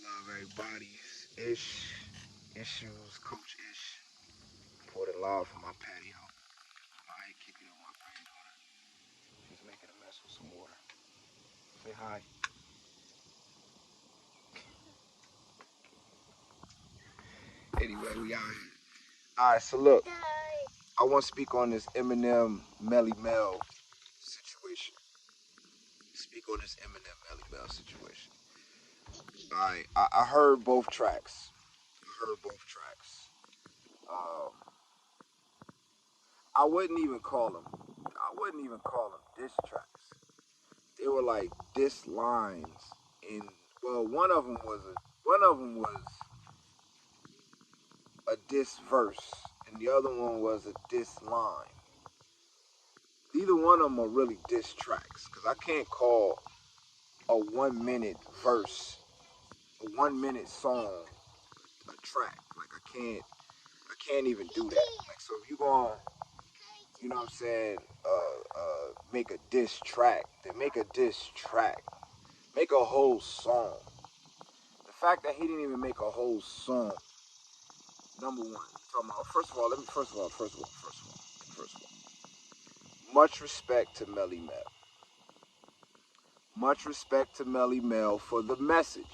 Love everybody. Issues, Coach Ish. Reporting live from my patio. I ain't keeping on my granddaughter. She's making a mess with some water. Say hi. Anyway, we out here. Alright, so look, I want to speak on this Eminem Melle Mel situation. Speak on this Eminem Melle Mel situation. Alright, I heard both tracks. Um, I wouldn't even call them. Diss tracks. They were like diss lines in. Well, one of them was a diss verse, and the other one was a diss line. Neither one of them are really diss tracks, because I can't call a 1 minute verse, a 1 minute song, a track. Like I can't even do that. Like, so if you gonna, you know what I'm saying, make a diss track, then make a diss track. Make a whole song. The fact that he didn't even make a whole song, number one. Talking about, first of all. Much respect to Melle Mel. Much respect to Melle Mel for the message.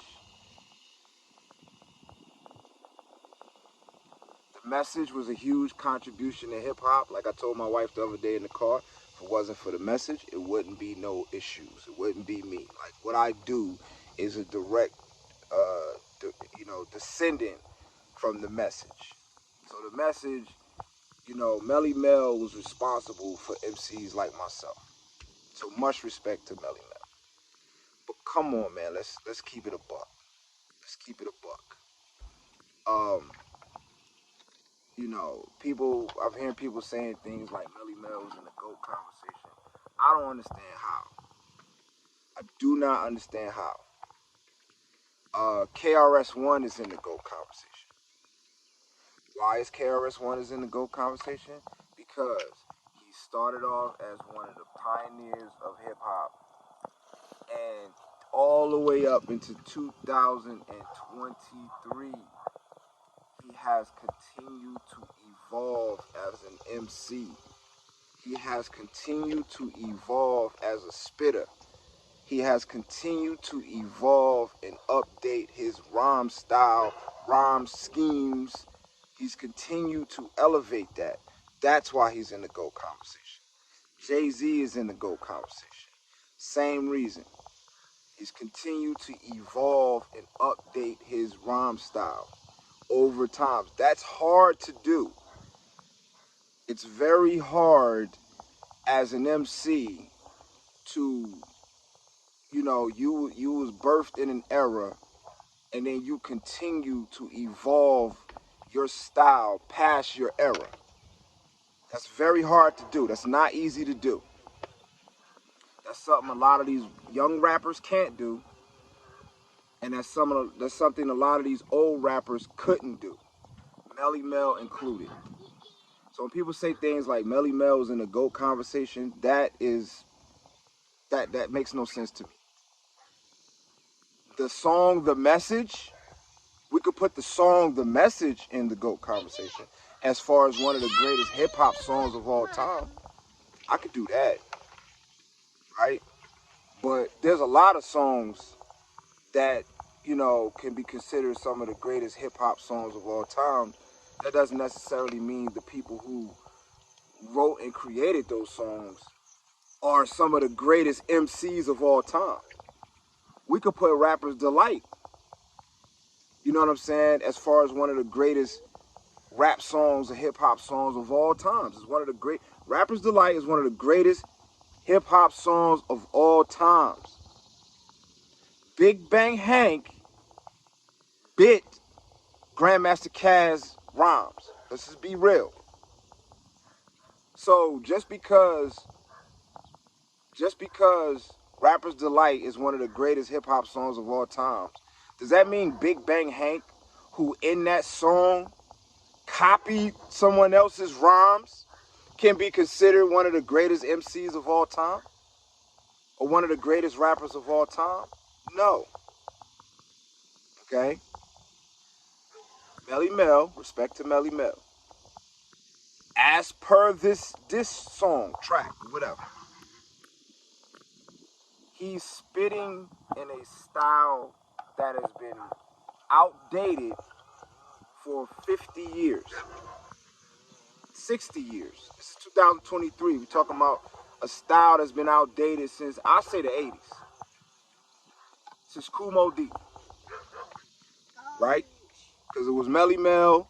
The message was a huge contribution to hip hop. Like I told my wife the other day in the car, if it wasn't for the message, it wouldn't be no issues. It wouldn't be me. Like what I do is a direct, descendant from the message. So the message, Melle Mel was responsible for MCs like myself. So much respect to Melle Mel. But come on, man, let's keep it a buck. Let's keep it a buck. Um, I'm hearing people saying things like Melle Mel was in the GOAT conversation. I don't understand how. I do not understand how. KRS-One is in the GOAT conversation. Why is KRS-One is in the GOAT conversation? Because he started off as one of the pioneers of hip hop, and all the way up into 2023, he has continued to evolve as an MC. He has continued to evolve as a spitter. He has continued to evolve and update his rhyme style, rhyme schemes. He's continued to elevate that. That's why he's in the GOAT conversation. Jay-Z is in the GOAT conversation. Same reason. He's continued to evolve and update his rhyme style over time. That's hard to do. It's very hard as an MC to, you was birthed in an era, and then you continue to evolve your style past your era. That's very hard to do. That's not easy to do. That's something a lot of these young rappers can't do, and that's something a lot of these old rappers couldn't do, Melle Mel included. So when people say things like Melle Mel is in a GOAT conversation, that makes no sense to me. The song The Message, we could put the song The Message in the GOAT conversation as far as one of the greatest hip hop songs of all time. I could do that, right? But there's a lot of songs that, can be considered some of the greatest hip hop songs of all time. That doesn't necessarily mean the people who wrote and created those songs are some of the greatest MCs of all time. We could put Rapper's Delight, you know what I'm saying, as far as one of the greatest rap songs or hip hop songs of all times. It's one of the great Rapper's Delight is one of the greatest hip hop songs of all times. Big Bang Hank bit Grandmaster Caz rhymes. Let's just be real. So just because Rapper's Delight is one of the greatest hip hop songs of all times, does that mean Big Bang Hank, who in that song copied someone else's rhymes, can be considered one of the greatest MCs of all time? Or one of the greatest rappers of all time? No. Okay? Melle Mel, respect to Melle Mel. As per this song, track, whatever, he's spitting in a style that has been outdated for 50 years, 60 years. This is 2023. We're talking about a style that's been outdated since, I say, the 80s. Since Kool D, right? Because it was Melle Mel.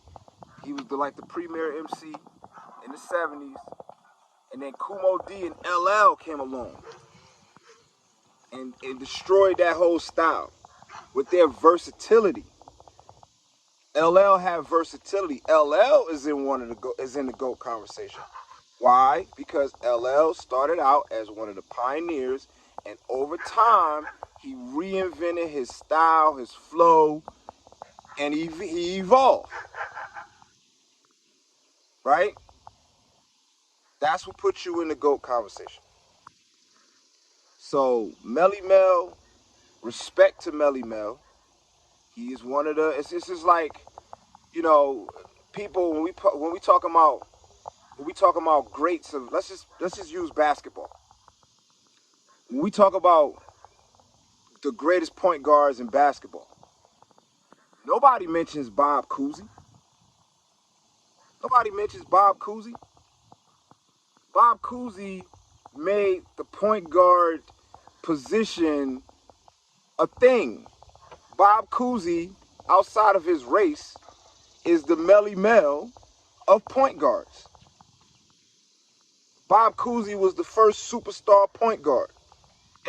He was like the premier MC in the 70s. And then Kool D and LL came along and destroyed that whole style with their versatility. LL had versatility. LL is in the GOAT conversation. Why? Because LL started out as one of the pioneers, and over time he reinvented his style, his flow, and he evolved. Right? That's what puts you in the GOAT conversation. So Melle Mel, respect to Melle Mel. He's one of the. It's just like, people when we talk about greats of let's just use basketball. When we talk about the greatest point guards in basketball, nobody mentions Bob Cousy. Nobody mentions Bob Cousy. Bob Cousy made the point guard position a thing. Bob Cousy, outside of his race, is the Melle Mel of point guards. Bob Cousy was the first superstar point guard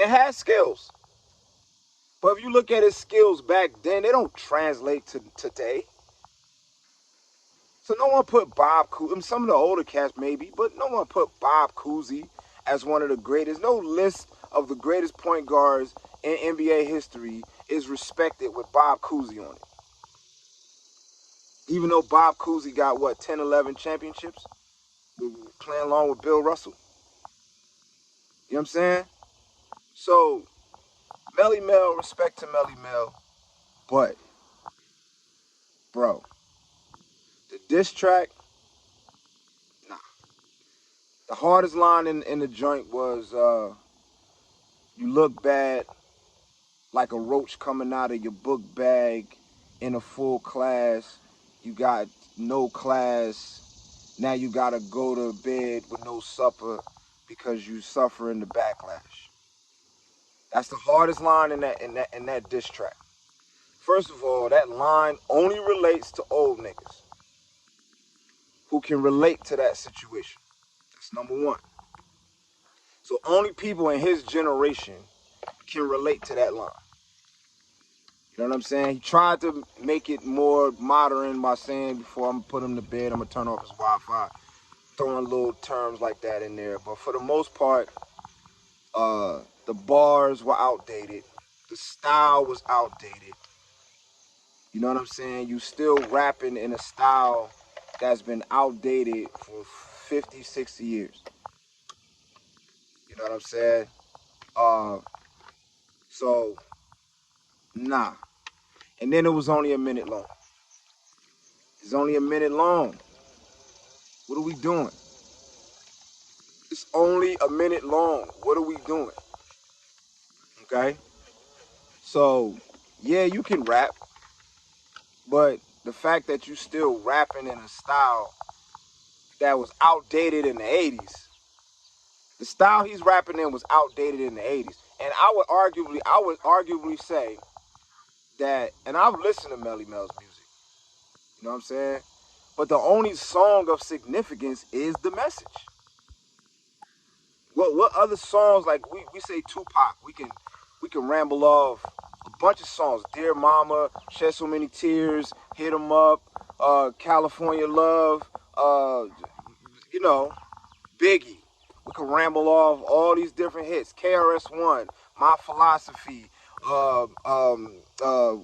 and had skills. But if you look at his skills back then, they don't translate to today. So no one put Bob Cousy, some of the older cats maybe, but no one put Bob Cousy as one of the greatest. No list of the greatest point guards in NBA history is respected with Bob Cousy on it. Even though Bob Cousy got, 10, 11 championships? Playing along with Bill Russell. You know what I'm saying? So, Melle Mel, respect to Melle Mel. But, bro, the diss track, nah. The hardest line in the joint was, you look bad like a roach coming out of your book bag in a full class. You got no class. Now you gotta go to bed with no supper because you suffering the backlash. That's the hardest line in that diss track. First of all, that line only relates to old niggas who can relate to that situation. That's number one. So only people in his generation can relate to that line. You know what I'm saying? He tried to make it more modern by saying, before I'm gonna put him to bed, I'm gonna turn off his Wi-Fi, throwing little terms like that in there. But for the most part, the bars were outdated. The style was outdated. You know what I'm saying? You still rapping in a style that's been outdated for 50, 60 years. You know what I'm saying? So, nah. And then it was only a minute long. It's only a minute long. What are we doing? It's only a minute long. What are we doing? Okay? So, yeah, you can rap, but the fact that you still rapping in a style that was outdated in the 80s, the style he's rapping in was outdated in the 80s. And I would arguably say that, and I've listened to Melle Mel's music, you know what I'm saying? But the only song of significance is The Message. What other songs, like we say Tupac, we can ramble off a bunch of songs. Dear Mama, Shed So Many Tears, Hit 'Em Up, California Love, Biggie. We can ramble off all these different hits. KRS-One, My Philosophy,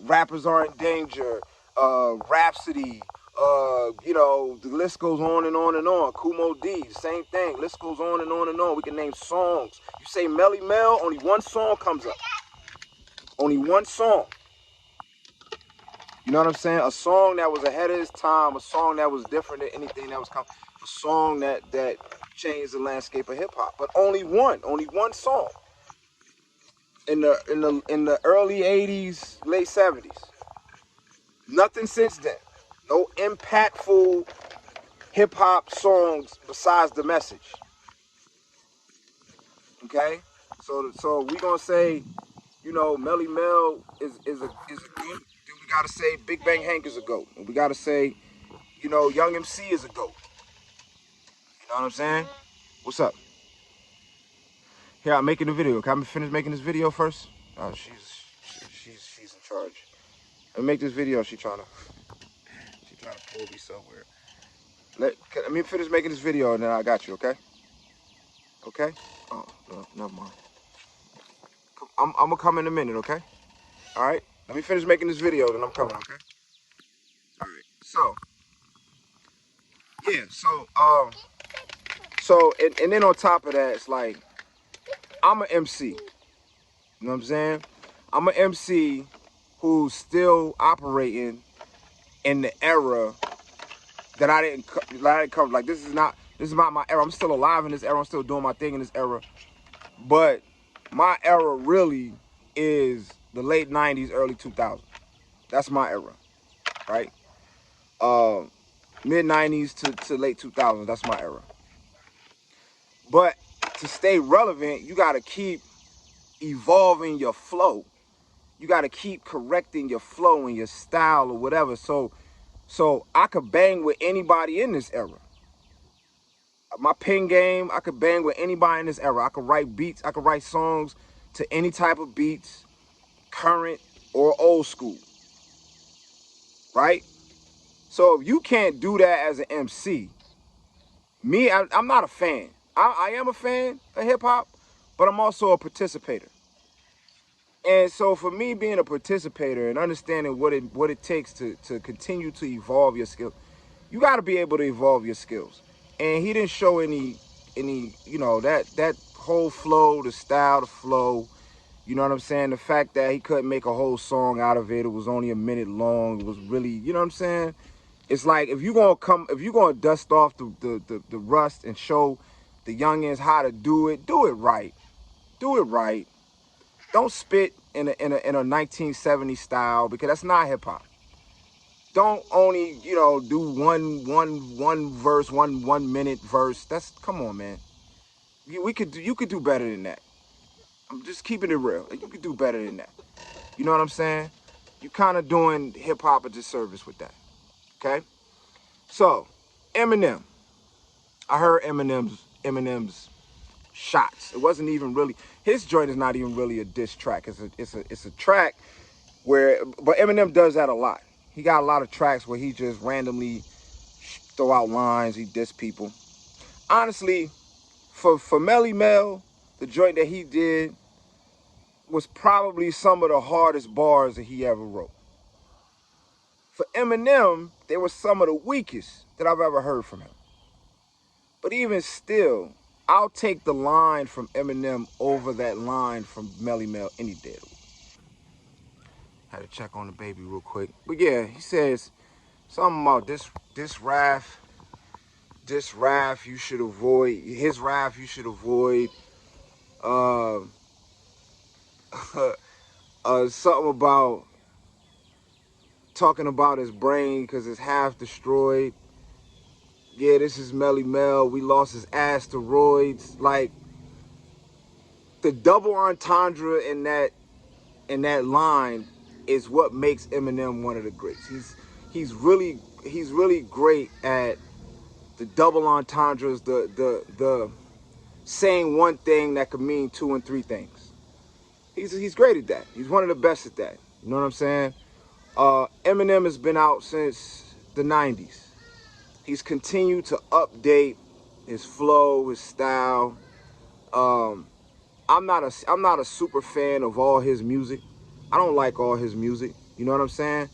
Rappers Are in Danger, Rhapsody, the list goes on and on and on. Kool D, same thing. List goes on and on and on. We can name songs. You say Melle Mel, only one song comes up. Only one song. You know what I'm saying? A song that was ahead of its time, a song that was different than anything that was coming, a song that changed the landscape of hip hop. But only one song in the early '80s, late '70s. Nothing since then. No impactful hip hop songs besides the message. Okay, so we gonna say, you know, Melle Mel is a goat. Then we gotta say Big Bang Hank is a goat. And we gotta say, you know, Young MC is a goat. You know what I'm saying? What's up? Here, I'm making the video. Can I finish making this video first? Oh, she's in charge. Let me make this video. She trying to pull me somewhere. Let me finish making this video and then I got you. Okay? Okay? Oh no, never mind. I'm gonna come in a minute. Okay? All right. Let me finish making this video, then I'm coming. Okay? All right. So yeah. And then on top of that, it's like I'm an MC. You know what I'm saying? I'm an MC who's still operating in the era that I didn't come. Like this is not my era. I'm still alive in this era. I'm still doing my thing in this era. But my era really is the late '90s, early 2000s. That's my era, right? Mid '90s to late 2000s. That's my era. But to stay relevant, you got to keep evolving your flow. You got to keep correcting your flow and your style or whatever. So I could bang with anybody in this era. My pen game, I could bang with anybody in this era. I could write beats. I could write songs to any type of beats, current or old school, right? So if you can't do that as an MC, I'm not a fan. I am a fan of hip hop, but I'm also a participator. And so for me being a participator and understanding what it takes to continue to evolve your skills, you got to be able to evolve your skills. And he didn't show any you know, that whole flow, the style, the flow, you know what I'm saying? The fact that he couldn't make a whole song out of it, it was only a minute long, it was really, you know what I'm saying? It's like if you're gonna dust off the rust and show the youngins how to do it right. Do it right. Don't spit in a 1970s style because that's not hip hop. Don't only, you know, do one verse, one minute verse. That's, come on, man. You could do better than that. I'm just keeping it real. You could do better than that. You know what I'm saying? You kind of doing hip hop a disservice with that. Okay? So, Eminem. I heard Eminem's shots. It wasn't even really, his joint is not even really a diss track. It's a track but Eminem does that a lot. He got a lot of tracks where he just randomly throw out lines, he diss people. Honestly, for Melle Mel, the joint that he did was probably some of the hardest bars that he ever wrote. For Eminem, they were some of the weakest that I've ever heard from him. But even still, I'll take the line from Eminem over that line from Melle Mel any day. Had to check on the baby real quick. But yeah, he says something about this wrath you should avoid. His wrath you should avoid. Something about talking about his brain because it's half destroyed. Yeah, this is Melle Mel. We lost his asteroids. Like the double entendre in that line is what makes Eminem one of the greats. He's really great at the double entendres, the saying one thing that could mean two and three things. He's great at that. He's one of the best at that. You know what I'm saying? Eminem has been out since the 90s. He's continued to update his flow, his style. I'm not a super fan of all his music. I don't like all his music. You know what I'm saying?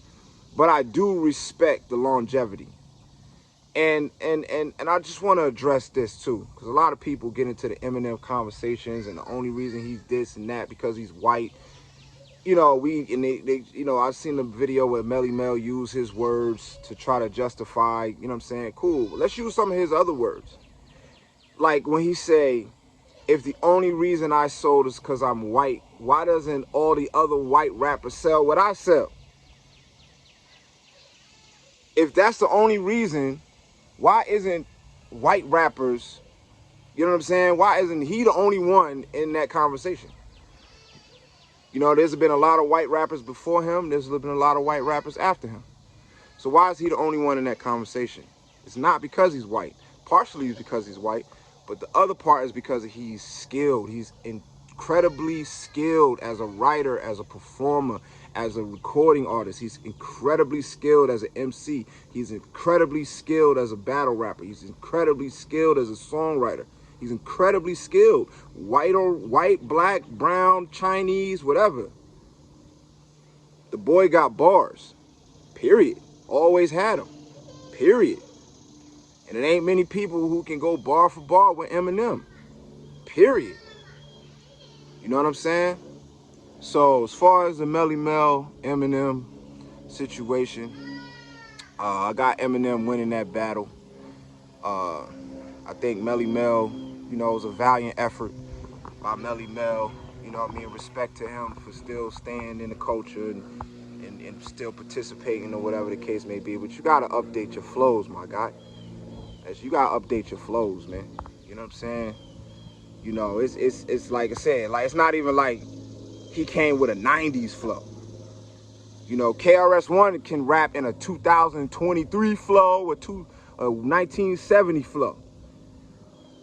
But I do respect the longevity. And I just want to address this too, because a lot of people get into the Eminem conversations and the only reason he's this and that because he's white. you know, I've seen the video where Melle Mel used his words to try to justify, you know what I'm saying? Cool. Let's use some of his other words. Like when he say, if the only reason I sold is because I'm white, why doesn't all the other white rappers sell what I sell? If that's the only reason, why isn't white rappers, you know what I'm saying? Why isn't he the only one in that conversation? You know, there's been a lot of white rappers before him. There's been a lot of white rappers after him. So why is he the only one in that conversation? It's not because he's white. Partially it's because he's white, but the other part is because he's skilled. He's incredibly skilled as a writer, as a performer, as a recording artist. He's incredibly skilled as an MC. He's incredibly skilled as a battle rapper. He's incredibly skilled as a songwriter. He's incredibly skilled. White, black, brown, Chinese, whatever. The boy got bars. Period. Always had them. Period. And it ain't many people who can go bar for bar with Eminem. Period. You know what I'm saying? So as far as the Melle Mel Eminem situation, I got Eminem winning that battle. I think Melle Mel, you know, it was a valiant effort by Melle Mel. You know what I mean? Respect to him for still staying in the culture and still participating or whatever the case may be. But you gotta update your flows, my guy. You gotta update your flows, man. You know what I'm saying? You know, it's like I said, like it's not even like he came with a 90s flow. You know, KRS-One can rap in a 2023 flow or a 1970 flow.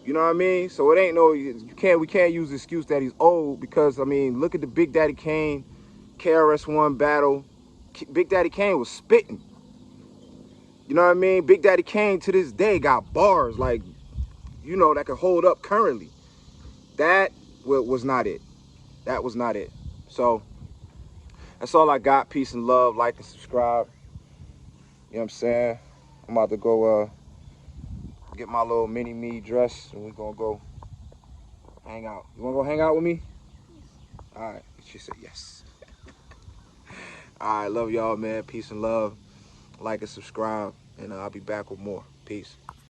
You know what I mean? So it ain't no, we can't use the excuse that he's old because, I mean, look at the Big Daddy Kane, KRS-One battle. Big Daddy Kane was spitting. You know what I mean? Big Daddy Kane to this day got bars, like, you know, that could hold up currently. That was not it. That was not it. So that's all I got. Peace and love. Like and subscribe. You know what I'm saying? I'm about to go get my little mini-me dress and we're gonna go hang out. You wanna go hang out with me? All right. She said yes. All right. Love y'all, man. Peace and love. Like and subscribe. And I'll be back with more. Peace.